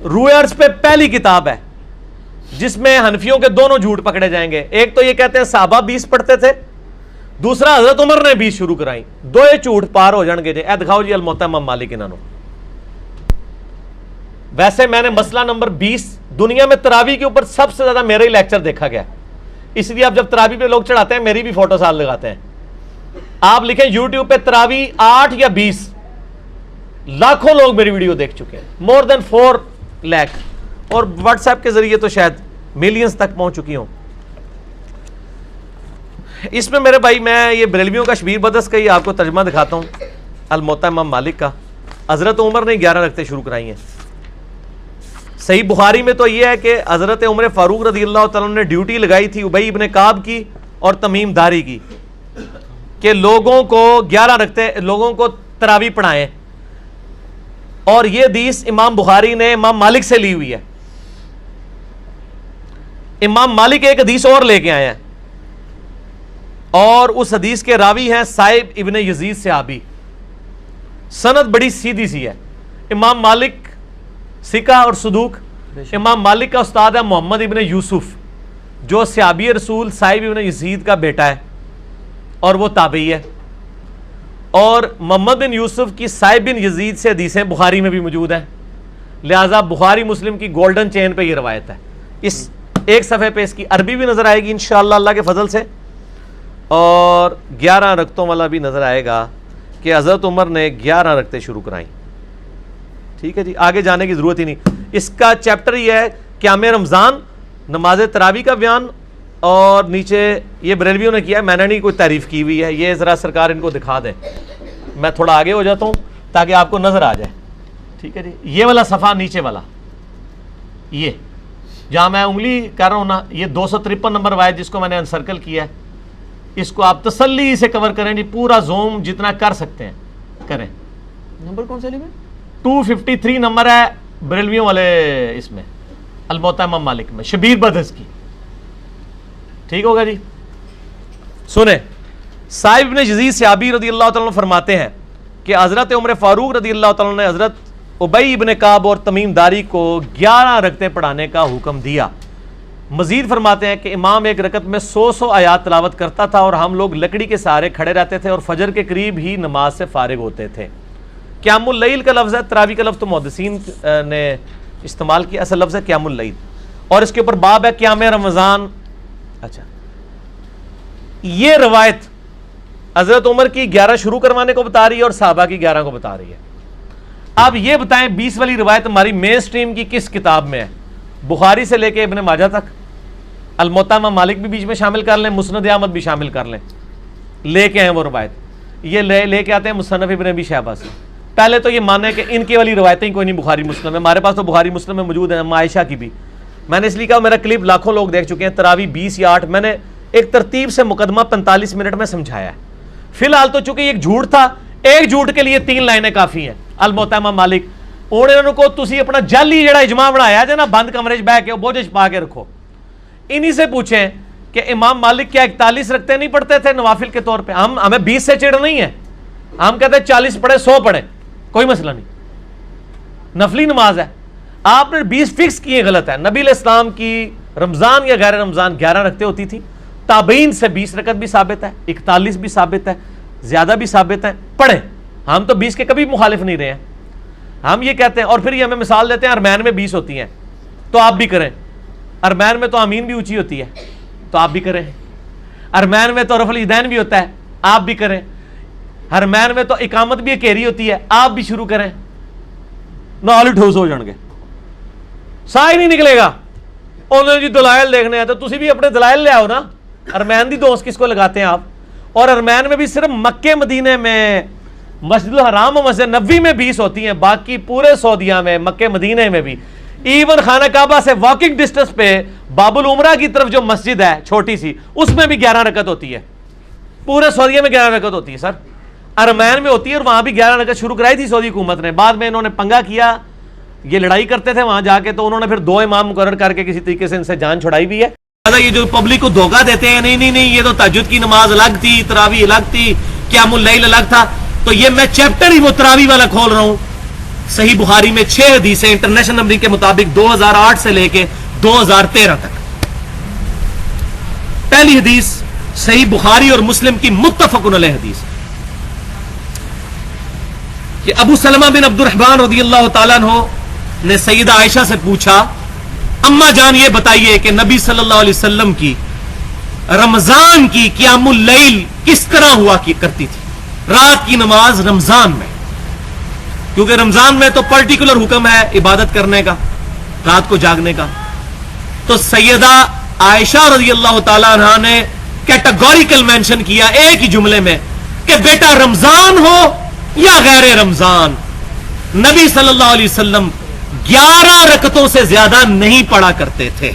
روئرز پہ پہلی کتاب ہے جس میں حنفیوں کے دونوں جھوٹ پکڑے جائیں گے. ایک تو یہ کہتے ہیں صحابہ 20 پڑھتے تھے, دوسرا حضرت عمر نے 20 شروع کرائی. دو یہ جھوٹ پار ہو جان گے جی. اے دکھاؤ جی الموطا امام مالک انہوں. ویسے میں نے مسئلہ نمبر 20 دنیا میں تراویح کے اوپر سب سے زیادہ میرا ہی لیکچر دیکھا گیا, اس لیے آپ جب تراویح پہ لوگ چڑھاتے ہیں میری بھی فوٹو ساتھ لگاتے ہیں. آپ لکھیں یوٹیوب پہ تراویح 8 یا 20, لاکھوں لوگ میری ویڈیو دیکھ چکے ہیں, مور دین 4 لاکھ, اور واٹس ایپ کے ذریعے تو شاید ملینز تک پہنچ چکی ہوں. اس میں میرے بھائی میں یہ بریلویوں کا شبیر بدس کا ہی آپ کو ترجمہ دکھاتا ہوں, الموطا امام مالک کا. حضرت عمر نے 11 رکعتیں شروع کرائی ہیں. صحیح بخاری میں تو یہ ہے کہ حضرت عمر فاروق رضی اللہ تعالیٰ نے ڈیوٹی لگائی تھی ابی ابن کعب کی اور تمیم داری کی کہ لوگوں کو 11 رکعتیں لوگوں کو تراویح پڑھائیں. اور یہ حدیث امام بخاری نے امام مالک سے لی ہوئی ہے. امام مالک ایک حدیث اور لے کے آئے ہیں, اور اس حدیث کے راوی ہیں صائب ابن یزید صحابی. سند بڑی سیدھی سی ہے. امام مالک سکہ اور صدوق. امام مالک کا استاد ہے محمد ابن یوسف جو صحابی رسول صائب ابن یزید کا بیٹا ہے اور وہ تابعی ہے. اور محمد بن یوسف کی صائب بن یزید سے حدیثیں بخاری میں بھی موجود ہیں, لہٰذا بخاری مسلم کی گولڈن چین پہ یہ روایت ہے. اس ایک صفحے پہ اس کی عربی بھی نظر آئے گی انشاءاللہ اللہ کے فضل سے, اور 11 رکعتوں والا بھی نظر آئے گا کہ حضرت عمر نے 11 رکعتیں شروع کرائیں. ٹھیک ہے جی, آگے جانے کی ضرورت ہی نہیں. اس کا چیپٹر یہ ہے قیام رمضان, نماز تراویح کا بیان, اور نیچے یہ بریلویوں نے کیا ہے, میں نے نہیں کوئی تعریف کی ہوئی ہے. یہ ذرا سرکار ان کو دکھا دیں, میں تھوڑا آگے ہو جاتا ہوں تاکہ آپ کو نظر آ جائے. ٹھیک ہے جی, یہ والا صفحہ نیچے والا, یہ جہاں میں انگلی کر رہا ہوں نا, یہ 253 نمبر روایت جس کو میں نے انسرکل کیا ہے, اس کو آپ تسلی سے کور کریں جی, پورا زوم جتنا کر سکتے ہیں کریں. نمبر کون سے لیں؟ 253 نمبر ہے بریلویوں والے اس میں الموطا امام مالک میں شبیر بدس کی. ٹھیک ہوگا جی. سنیں, صائب ابن یزید صحابی رضی اللہ تعالیٰ عنہ فرماتے ہیں کہ حضرت عمر فاروق رضی اللہ تعالیٰ عنہ نے حضرت ابی ابن کعب اور تمیم داری کو 11 رکعتیں پڑھانے کا حکم دیا. مزید فرماتے ہیں کہ امام ایک رکعت میں 100 آیات تلاوت کرتا تھا اور ہم لوگ لکڑی کے سہارے کھڑے رہتے تھے اور فجر کے قریب ہی نماز سے فارغ ہوتے تھے. قیام اللیل کا لفظ ہے, تراویح کا لفظ تو محدثین نے استعمال کیا, اصل لفظ ہے قیام اللیل, اور اس کے اوپر باب ہے قیام رمضان. اچھا, یہ روایت حضرت عمر کی 11 شروع کروانے کو بتا رہی ہے اور صحابہ کی 11 کو بتا رہی ہے. اب یہ بتائیں 20 والی روایت ہماری مین سٹریم کی کس کتاب میں ہے؟ بخاری سے لے کے ابن ماجہ تک. الموطا امام مالک بھی بیچ میں شامل کر لیں, مسند احمد بھی شامل کر لیں, لے کے ہیں وہ روایت. یہ لے کے آتے ہیں مصنف ابن ابی شیبہ سے. پہلے تو یہ مانے کہ ان کی والی روایتیں کوئی نہیں بخاری مسلم میں, ہمارے پاس تو بخاری مسلم میں موجود ہیں, عائشہ کی بھی. میں نے اس لیے کہا, میرا کلپ لاکھوں لوگ دیکھ چکے ہیں, تراویح 20 یا 8, میں نے ایک ترتیب سے مقدمہ 45 منٹ میں سمجھایا ہے. فی الحال تو چونکہ ایک جھوٹ تھا, ایک جھوٹ کے لیے 3 لائنیں کافی ہیں. الموطا امام مالک انہوں کو تسی اپنا جعلی جڑا اجماع بنایا جائے نا, بند کمرے چ بہ کے بوجھ پا کے رکھو. انہی سے پوچھیں کہ امام مالک کیا 41 رکعتیں نہیں پڑھتے تھے نوافل کے طور پہ؟ ہمیں 20 سے چڑ نہیں ہے, ہم کہتے ہیں 40 پڑھے 100 پڑھے, کوئی مسئلہ نہیں, نفلی نماز ہے. آپ نے 20 فکس کیے, غلط ہے. نبی علیہ السلام کی رمضان یا غیر رمضان 11 رکعتیں ہوتی تھی. تابعین سے 20 رکعت بھی ثابت ہے, 41 بھی ثابت ہے, زیادہ بھی ثابت ہے, پڑھیں. ہم تو 20 کے کبھی مخالف نہیں رہے ہیں. ہم یہ کہتے ہیں, اور پھر یہ ہمیں مثال دیتے ہیں ارمین میں 20 ہوتی ہیں تو آپ بھی کریں. ارمین میں تو آمین بھی اونچی ہوتی ہے تو آپ بھی کریں. ارمین میں تو رفع الیدین بھی ہوتا ہے, آپ بھی کریں. ارمین میں تو اقامت بھی گھیری ہوتی ہے, آپ بھی شروع کریں. نال ٹھوس ہو جان گے, سا ہی نہیں نکلے گا. انہوں نے جی دلائل دیکھنے ہیں تو تسی بھی اپنے دلائل لے آؤ نا. ارمین دی دوست کس کو لگاتے ہیں آپ؟ اور ارمین میں بھی صرف مکے مدینے میں, مسجد الحرام و مسجد نبوی میں 20 ہوتی ہیں, باقی پورے سعودیہ میں, مکے مدینے میں بھی, ایون خانہ کعبہ سے واکنگ ڈسٹنس پہ باب العمرہ کی طرف جو مسجد ہے چھوٹی سی, اس میں بھی 11 رکعت ہوتی ہے. پورے سعودیہ میں 11 رکعت ہوتی ہے سر. ارمین میں ہوتی ہے, اور وہاں بھی 11 رکعت شروع کرائی تھی سعودی حکومت نے. بعد میں انہوں نے پنگا کیا, یہ لڑائی کرتے تھے وہاں جا کے, تو انہوں نے پھر 2 امام مقرر کر کے کسی طریقے سے ان سے جان چھڑائی بھی ہے. یہ جو پبلک کو دھوکہ دیتے ہیں, نہیں یہ تو تہجد کی نماز الگ تھی, تراویح الگ تھی, قیام اللیل الگ تھا, تو یہ میں چیپٹر ہی وہ تراویح والا کھول رہا ہوں. صحیح بخاری میں 6 حدیثیں انٹرنیشنل نمبرنگ کے مطابق 2008 سے لے کے 2013 تک. پہلی حدیث صحیح بخاری اور مسلم کی متفق علیہ حدیث کہ ابو سلمہ بن عبد الرحمن رضی اللہ تعالیٰ عنہ نے سیدہ عائشہ سے پوچھا، اما جان یہ بتائیے کہ نبی صلی اللہ علیہ وسلم کی رمضان کی قیام اللیل کس طرح ہوا کرتی تھی، رات کی نماز رمضان میں، کیونکہ رمضان میں تو پرٹیکولر حکم ہے عبادت کرنے کا، رات کو جاگنے کا. تو سیدہ عائشہ رضی اللہ تعالیٰ عنہ نے کیٹیگوریکل مینشن کیا ایک ہی جملے میں کہ بیٹا رمضان ہو یا غیر رمضان، نبی صلی اللہ علیہ وسلم 11 رکعتوں سے زیادہ نہیں پڑھا کرتے تھے،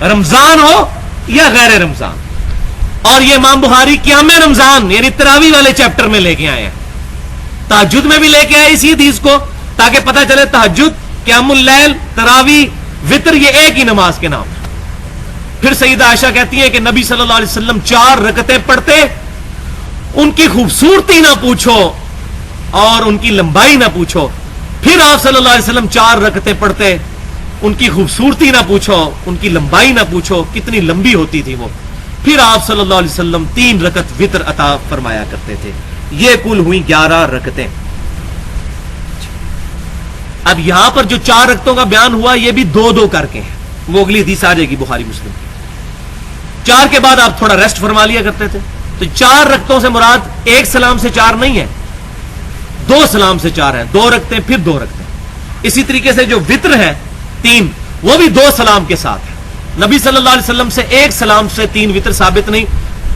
رمضان ہو یا غیر رمضان. اور یہ امام بخاری قیام رمضان یعنی تراویح والے چیپٹر میں لے کے آئے ہیں، تہجد میں بھی لے کے آئے اسی حدیث کو تاکہ پتہ چلے تہجد، قیام اللیل، تراویح، وتر یہ ایک ہی نماز کے نام. پھر سیدہ عائشہ کہتی ہے کہ نبی صلی اللہ علیہ وسلم 4 رکعتیں پڑھتے، ان کی خوبصورتی نہ پوچھو اور ان کی لمبائی نہ پوچھو. پھر آپ صلی اللہ علیہ وسلم 4 رکعتیں پڑھتے، ان کی خوبصورتی نہ پوچھو، ان کی لمبائی نہ پوچھو، کتنی لمبی ہوتی تھی وہ. پھر آپ صلی اللہ علیہ وسلم 3 رکعت وتر عطا فرمایا کرتے تھے. یہ کل ہوئی 11 رکعتیں. اب یہاں پر جو 4 رکعتوں کا بیان ہوا یہ بھی 2 کر کے ہیں، وہ اگلی حدیث آ جائے گی بخاری مسلم کی. 4 کے بعد آپ تھوڑا ریسٹ فرما لیا کرتے تھے. تو 4 رکعتوں سے مراد ایک سلام سے 4 نہیں ہے، 2 سلام سے 4 ہے، 2 رکعتیں پھر 2 رکعتیں. اسی طریقے سے جو وتر ہے 3 وہ بھی 2 سلام کے ساتھ ہے. نبی صلی اللہ علیہ وسلم سے 1 سلام سے 3 وتر ثابت نہیں.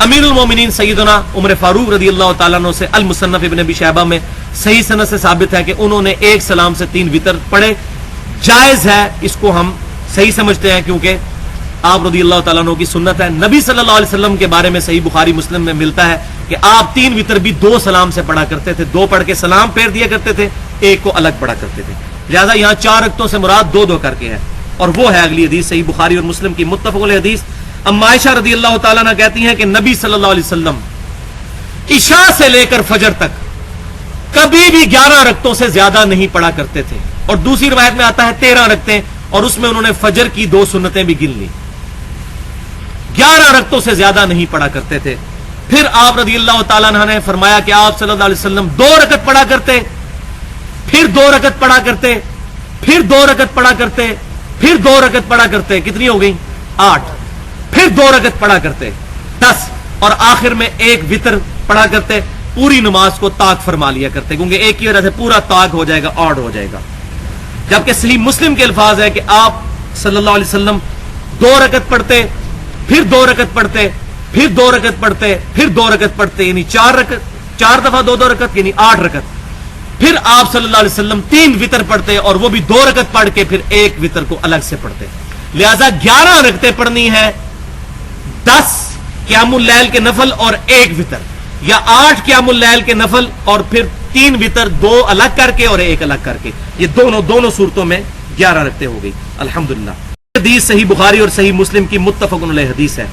امیر المومنین سیدنا عمر فاروق رضی اللہ تعالیٰ عنہ سے المصنف ابن ابی شیبہ میں صحیح سند سے ثابت ہے کہ انہوں نے 1 سلام سے 3 وتر پڑھے. جائز ہے، اس کو ہم صحیح سمجھتے ہیں کیونکہ آپ رضی اللہ تعالیٰ عنہ کی سنت ہے. نبی صلی اللہ علیہ وسلم کے بارے میں صحیح بخاری مسلم میں ملتا ہے کہ آپ 3 وتر بھی 2 سلام سے پڑھا کرتے تھے، 2 پڑھ کے سلام پھیر دیا کرتے تھے، 1 کو الگ پڑھا کرتے تھے. لہذا یہاں 4 رکعتوں سے مراد 2 کر کے ہے، اور وہ ہے اگلی حدیث صحیح بخاری اور مسلم کی متفق علیہ حدیث. اما عائشہ رضی اللہ تعالیٰ عنہ کہتی ہیں کہ نبی صلی اللہ علیہ وسلم عشاء سے لے کر فجر تک کبھی بھی 11 رکعتوں سے زیادہ نہیں پڑھا کرتے تھے. اور دوسری روایت میں آتا ہے 13 رکعتیں، اور اس میں انہوں نے فجر کی 2 سنتیں بھی گن لی. 11 رکعتوں سے زیادہ نہیں پڑھا کرتے تھے. پھر آپ رضی اللہ تعالیٰ عنہ نے فرمایا کہ آپ صلی اللہ علیہ وسلم 2 رکعت پڑھا کرتے، پھر 2 رکعت پڑھا کرتے، پھر 2 رکعت پڑھا کرتے، پھر 2 رکعت پڑھا کرتے. کتنی ہو گئی؟ 8. پھر 2 رکعت پڑھا کرتے 10، اور آخر میں 1 وتر پڑھا کرتے. پوری نماز کو طاق فرما لیا کرتے کیونکہ ایک کی وجہ سے پورا طاق ہو جائے گا، آڈ ہو جائے گا. جبکہ صحیح مسلم کے الفاظ ہے کہ آپ صلی اللہ علیہ وسلم 2 رکعت پڑھتے، پھر 2 رکعت پڑھتے، پھر 2 رکعت پڑھتے، پھر 2 رکعت پڑھتے، یعنی 4 دفعہ 2 رکعت یعنی 8 رکعت. پھر آپ صلی اللہ علیہ وسلم 3 وتر پڑھتے اور وہ بھی 2 رکعت پڑھ کے پھر 1 وتر کو الگ سے پڑھتے. لہذا 11 رکعتیں پڑھنی ہے، 10 قیام اللیل کے نفل اور 1 وتر، یا 8 قیام اللیل کے نفل اور پھر 3 وتر، 2 الگ کر کے اور 1 الگ کر کے. یہ دونوں صورتوں میں 11 رکعتیں ہو گئی. الحمدللہ. حدیث صحیح بخاری اور صحیح مسلم کی متفق علیہ حدیث ہے.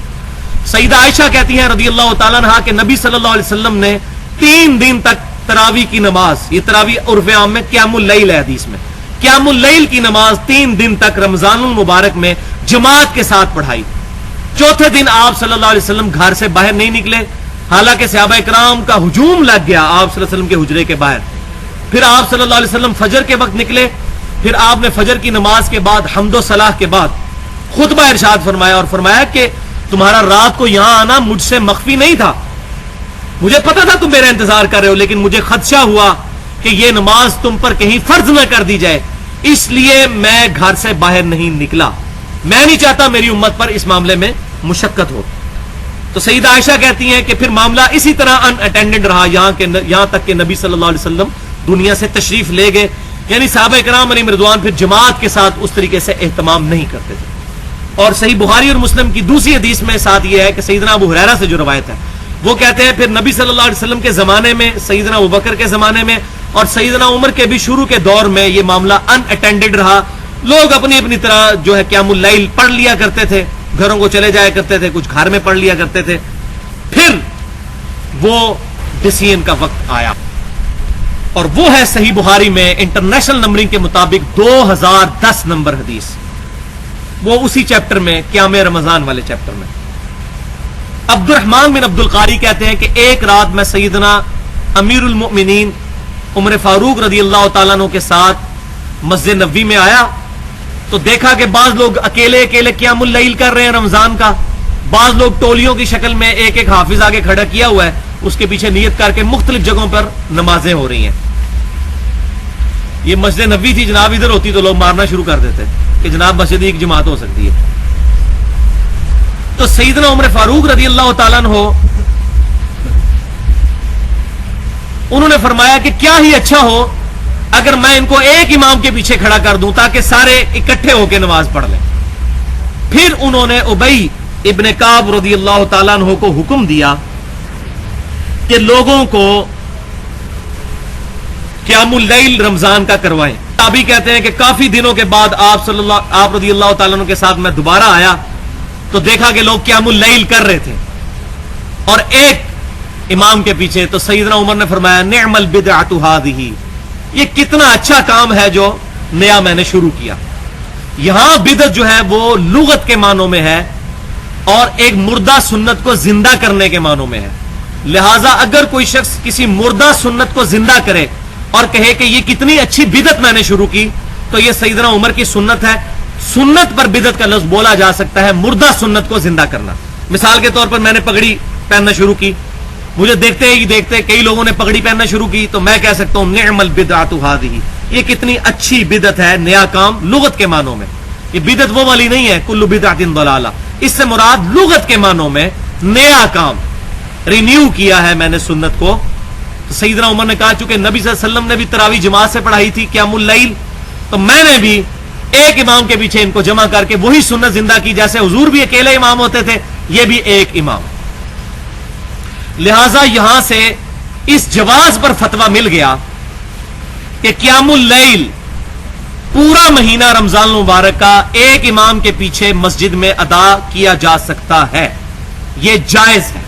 سیدہ عائشہ کہتی ہیں رضی اللہ تعالیٰ عنہ کہ نبی صلی اللہ علیہ وسلم نے 3 دن تک تراویح کی نماز، یہ تراویح عرف عام میں قیام اللیل ہے حدیث میں، قیام اللیل کی نماز 3 دن تک رمضان المبارک میں جماعت کے ساتھ پڑھائی. چوتھے دن آپ صلی اللہ علیہ وسلم گھر سے باہر نہیں نکلے، حالانکہ صحابہ کرام کا ہجوم لگ گیا آپ صلی اللہ علیہ وسلم کے حجرے کے باہر. پھر آپ صلی اللہ علیہ وسلم فجر کے وقت نکلے، پھر آپ نے فجر کی نماز کے بعد حمد و صلاح کے بعد خطبہ ارشاد فرمایا اور فرمایا کہ تمہارا رات کو یہاں آنا مجھ سے مخفی نہیں تھا، مجھے پتا تھا تم میرا انتظار کر رہے ہو، لیکن مجھے خدشہ ہوا کہ یہ نماز تم پر کہیں فرض نہ کر دی جائے، اس لیے میں گھر سے باہر نہیں نکلا. میں نہیں چاہتا میری امت پر اس معاملے میں مشقت ہو. تو سیدہ عائشہ کہتی ہیں کہ پھر معاملہ اسی طرح ان اٹینڈنٹ رہا یہاں تک کہ نبی صلی اللہ علیہ وسلم دنیا سے تشریف لے گئے. یعنی صحابہ کرام علیہم رضوان پھر جماعت کے ساتھ اس طریقے سے اہتمام نہیں کرتے تھے. اور صحیح بخاری اور مسلم کی دوسری حدیث میں ساتھ یہ ہے کہ سیدنا ابو ہریرہ سے جو روایت ہے وہ کہتے ہیں پھر نبی صلی اللہ علیہ وسلم کے زمانے میں، سیدنا ابوبکر کے زمانے میں اور سیدنا عمر کے بھی شروع کے دور میں یہ معاملہ ان اٹینڈڈ رہا. لوگ اپنی اپنی طرح جو ہے قیام اللیل پڑھ لیا کرتے تھے، گھروں کو چلے جایا کرتے تھے، کچھ گھر میں پڑھ لیا کرتے تھے. پھر وہ ڈسیزن کا وقت آیا. اور وہ ہے صحیح بخاری میں انٹرنیشنل نمبرنگ کے مطابق 2010 نمبر حدیث، وہ اسی چیپٹر میں قیام رمضان والے چیپٹر میں۔ عبد الرحمن بن عبد القاری کہتے ہیں کہ ایک رات میں سیدنا امیر المؤمنین عمر فاروق رضی اللہ تعالیٰ عنہ کے ساتھ مسجد نبوی میں آیا تو دیکھا کہ بعض لوگ اکیلے اکیلے قیام اللیل کر رہے ہیں رمضان کا، بعض لوگ ٹولیوں کی شکل میں ایک ایک حافظ آگے کھڑا کیا ہوا ہے، اس کے پیچھے نیت کر کے مختلف جگہوں پر نمازیں ہو رہی ہیں۔ یہ مسجد نبوی تھی جناب، ادھر ہوتی تو لوگ مارنا شروع کر دیتے کہ جناب مسجد ایک جماعت ہو سکتی ہے۔ تو سیدنا عمر فاروق رضی اللہ تعالیٰ عنہ انہوں نے فرمایا کہ کیا ہی اچھا ہو اگر میں ان کو ایک امام کے پیچھے کھڑا کر دوں تاکہ سارے اکٹھے ہو کے نماز پڑھ لیں۔ پھر انہوں نے ابی ابن کعب رضی اللہ تعالیٰ عنہ کو حکم دیا کہ لوگوں کو قیام اللیل رمضان کا کروائیں۔ تابعی کہتے ہیں کہ کافی دنوں کے بعد آپ رضی اللہ تعالیٰ عنہ کے ساتھ میں دوبارہ آیا تو دیکھا کہ لوگ قیام اللیل کر رہے تھے اور ایک امام کے پیچھے۔ تو سیدنا عمر نے فرمایا نعم البدعۃ ھذہ، یہ کتنا اچھا کام ہے جو نیا میں نے شروع کیا۔ یہاں بدعت جو ہے وہ لغت کے معنوں میں ہے اور ایک مردہ سنت کو زندہ کرنے کے معنوں میں ہے، لہٰذا اگر کوئی شخص کسی مردہ سنت کو زندہ کرے اور کہے کہ یہ کتنی اچھی بدعت میں نے شروع کی تو یہ سیدنا عمر کی سنت ہے۔ سنت پر بدعت کا لفظ بولا جا سکتا ہے، مردہ سنت کو زندہ کرنا۔ مثال کے طور پر میں نے پگڑی پہننا شروع کی، مجھے دیکھتے ہی دیکھتے کئی لوگوں نے پگڑی پہننا شروع کی تو میں کہہ سکتا ہوں نعم البدعۃ ھذہ، یہ کتنی اچھی بدعت ہے، نیا کام لغت کے معنوں میں۔ یہ بدعت وہ والی نہیں ہے کل بدعۃ ضلالہ، اس سے مراد لغت کے معنوں میں نیا کام، رینیو کیا ہے میں نے سنت کو۔ تو سیدنا عمر نے کہا چونکہ نبی صلی اللہ علیہ وسلم نے بھی تراویح جماعت سے پڑھائی تھی قیام اللیل، تو میں نے بھی ایک امام کے پیچھے ان کو جمع کر کے وہی سنت زندہ کی، جیسے حضور بھی اکیلے امام ہوتے تھے، یہ بھی ایک امام۔ لہذا یہاں سے اس جواز پر فتویٰ مل گیا کہ قیام اللیل پورا مہینہ رمضان المبارک کا ایک امام کے پیچھے مسجد میں ادا کیا جا سکتا ہے، یہ جائز ہے۔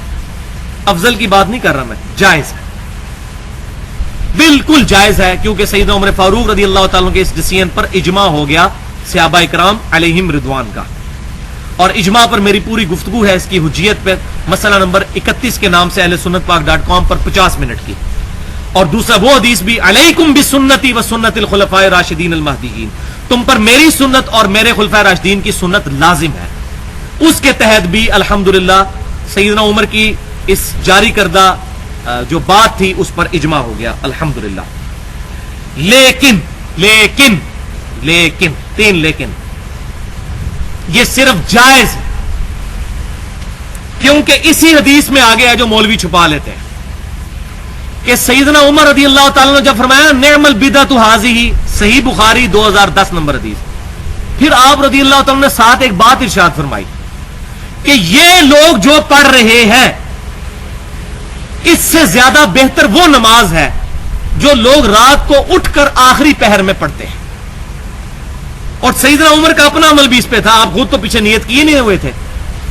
افضل کی بات نہیں کر رہا میں، جائز ہے، بالکل جائز ہے، کیونکہ سیدنا عمر فاروق رضی اللہ تعالیٰ کے اس ڈیسیژن پر اجماع ہو گیا صحابہ اکرام علیہم رضوان کا، اور اجماع پر میری پوری گفتگو ہے اس کی حجیت پہ، مسئلہ نمبر 31 کے نام سے اہل سنت پاک .com پر 50 منٹ کی۔ اور دوسرا وہ حدیث بھی علیکم بسنتی و سنت الخلفاء الراشدین المہدیین، تم پر میری سنت اور میرے خلفاء راشدین کی سنت لازم ہے۔ اس کے تحت بھی الحمدللہ سیدنا عمر کی اس جاری کردہ جو بات تھی اس پر اجماع ہو گیا الحمدللہ۔ لیکن لیکن لیکن تین لیکن، یہ صرف جائز ہے کیونکہ اسی حدیث میں آگے ہے جو مولوی چھپا لیتے ہیں کہ سیدنا عمر رضی اللہ تعالیٰ نے جب فرمایا نعم البدعۃ ھذہ، صحیح بخاری 2010 نمبر حدیث، پھر آپ رضی اللہ تعالیٰ نے ساتھ ایک بات ارشاد فرمائی کہ یہ لوگ جو پڑھ رہے ہیں اس سے زیادہ بہتر وہ نماز ہے جو لوگ رات کو اٹھ کر آخری پہر میں پڑھتے ہیں۔ اور سیدنا عمر کا اپنا عمل بھی اس پہ تھا، آپ خود تو پیچھے نیت کیے نہیں ہوئے تھے،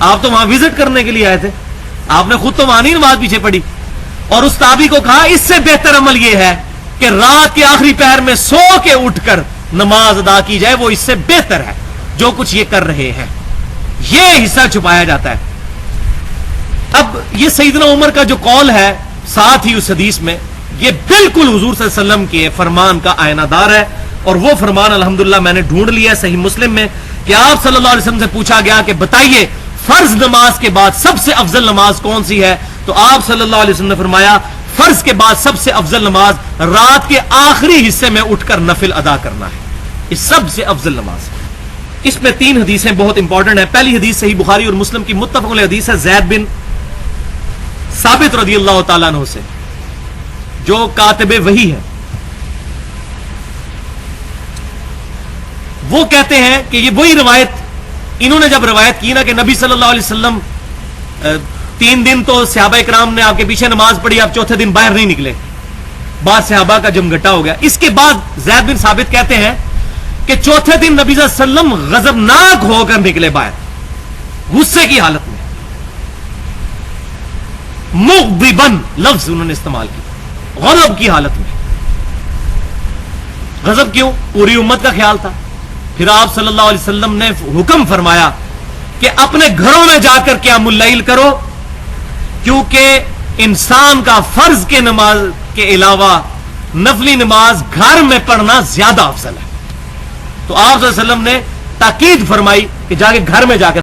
آپ تو وہاں وزٹ کرنے کے لیے آئے تھے، آپ نے خود تو وہاں نہیں نماز پیچھے پڑھی، اور اس تابعی کو کہا اس سے بہتر عمل یہ ہے کہ رات کے آخری پہر میں سو کے اٹھ کر نماز ادا کی جائے، وہ اس سے بہتر ہے جو کچھ یہ کر رہے ہیں۔ یہ حصہ چھپایا جاتا ہے۔ اب یہ سیدنا عمر کا جو قول ہے ساتھ ہی اس حدیث میں، یہ بالکل حضور صلی اللہ علیہ وسلم کے فرمان کا آئینہ دار ہے، اور وہ فرمان الحمدللہ میں نے ڈھونڈ لیا صحیح مسلم میں کہ آپ صلی اللہ علیہ وسلم سے پوچھا گیا کہ بتائیے فرض نماز کے بعد سب سے افضل نماز کون سی ہے، تو آپ صلی اللہ علیہ وسلم نے فرمایا فرض کے بعد سب سے افضل نماز رات کے آخری حصے میں اٹھ کر نفل ادا کرنا ہے، یہ سب سے افضل نماز ہے۔ اس میں تین حدیثیں بہت امپورٹنٹ ہیں۔ پہلی حدیث صحیح بخاری اور مسلم کی متفق علیہ حدیث ہے زید بن ثابت رضی اللہ تعالیٰ عنہ سے، جو کاتب وحی ہے۔ وہ کہتے ہیں کہ یہ وہی روایت انہوں نے جب روایت کی نا کہ نبی صلی اللہ علیہ وسلم 3 دن تو صحابہ اکرام نے آپ کے پیچھے نماز پڑھی، آپ چوتھے دن باہر نہیں نکلے، بعد صحابہ کا جمگٹا ہو گیا۔ اس کے بعد زید بن ثابت کہتے ہیں کہ چوتھے دن نبی صلی اللہ علیہ وسلم غضبناک ہو کر نکلے باہر، غصے کی حالت میں، مغضباً لفظ انہوں نے استعمال کی، غضب کی حالت میں، غضب کیوں؟ پوری امت کا خیال تھا. پھر آپ صلی اللہ علیہ وسلم نے حکم فرمایا کہ اپنے گھروں میں جا کر قیام اللیل کرو، کیونکہ انسان کا فرض کے نماز کے علاوہ نفلی نماز گھر میں پڑھنا زیادہ افضل ہے. تو آپ صلی اللہ علیہ وسلم نے تاکید فرمائی کہ جا کے گھر میں جا کے